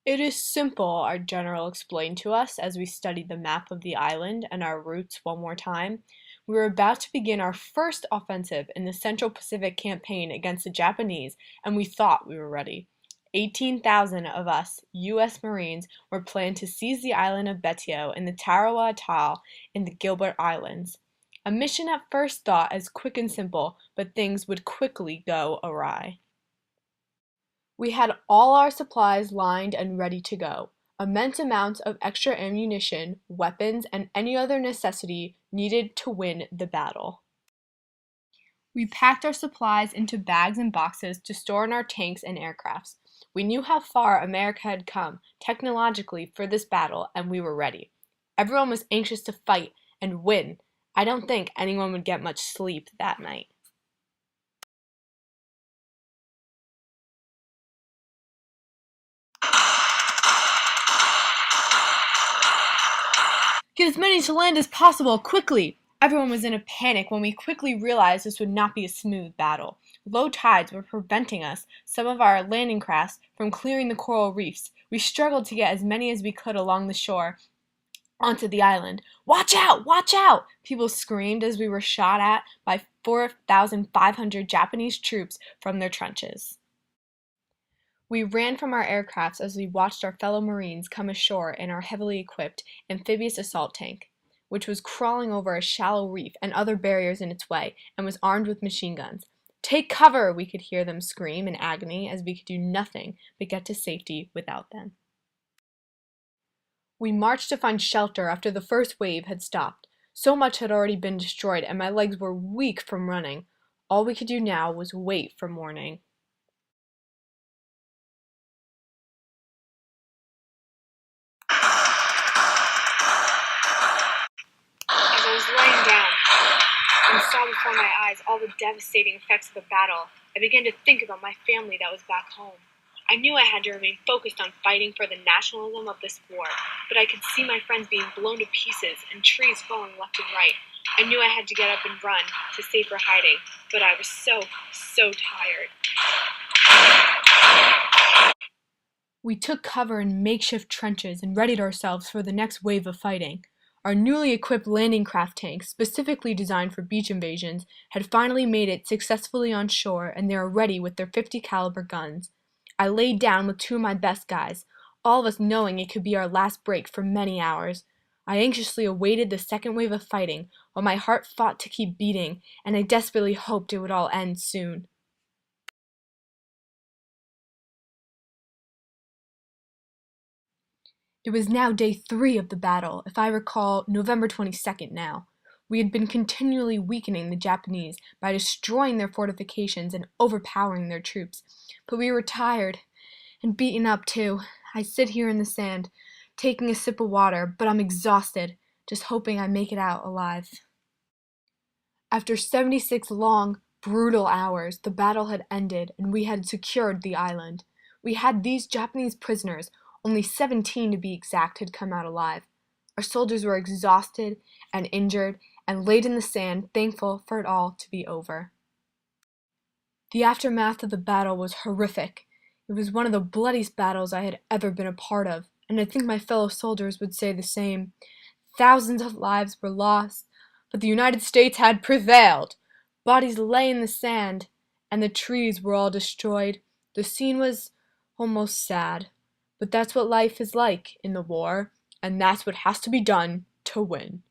It is simple, our general explained to us as we studied the map of the island and our routes one more time. We were about to begin our first offensive in the Central Pacific campaign against the Japanese, and we thought we were ready. 18,000 of us U.S. Marines were planned to seize the island of Betio in the Tarawa Atoll in the Gilbert Islands. A mission at first thought as quick and simple, but things would quickly go awry. We had all our supplies lined and ready to go. Immense amounts of extra ammunition, weapons, and any other necessity needed to win the battle. We packed our supplies into bags and boxes to store in our tanks and aircrafts. We knew how far America had come technologically for this battle, and we were ready. Everyone was anxious to fight and win. I don't think anyone would get much sleep that night. Get as many to land as possible, quickly! Everyone was in a panic when we quickly realized this would not be a smooth battle. Low tides were preventing us, some of our landing crafts, from clearing the coral reefs. We struggled to get as many as we could along the shore onto the island. Watch out! Watch out! People screamed as we were shot at by 4,500 Japanese troops from their trenches. We ran from our aircrafts as we watched our fellow Marines come ashore in our heavily equipped amphibious assault tank, which was crawling over a shallow reef and other barriers in its way and was armed with machine guns. Take cover! We could hear them scream in agony as we could do nothing but get to safety without them. We marched to find shelter after the first wave had stopped. So much had already been destroyed and my legs were weak from running. All we could do now was wait for morning. As I was laying down and saw before my eyes all the devastating effects of the battle, I began to think about my family that was back home. I knew I had to remain focused on fighting for the nationalism of this war, but I could see my friends being blown to pieces and trees falling left and right. I knew I had to get up and run to safer hiding, but I was so tired. We took cover in makeshift trenches and readied ourselves for the next wave of fighting. Our newly equipped landing craft tanks, specifically designed for beach invasions, had finally made it successfully on shore and they were ready with their 50 caliber guns. I laid down with two of my best guys, all of us knowing it could be our last break for many hours. I anxiously awaited the second wave of fighting while my heart fought to keep beating and I desperately hoped it would all end soon. It was now day 3 of the battle, if I recall, November 22nd now. We had been continually weakening the Japanese by destroying their fortifications and overpowering their troops. But we were tired and beaten up too. I sit here in the sand, taking a sip of water, but I'm exhausted, just hoping I make it out alive. After 76 long, brutal hours, the battle had ended and we had secured the island. We had these Japanese prisoners, only 17 to be exact, had come out alive. Our soldiers were exhausted and injured and laid in the sand, thankful for it all to be over. The aftermath of the battle was horrific. It was one of the bloodiest battles I had ever been a part of, and I think my fellow soldiers would say the same. Thousands of lives were lost, but the United States had prevailed. Bodies lay in the sand, and the trees were all destroyed. The scene was almost sad. But that's what life is like in the war, and that's what has to be done to win.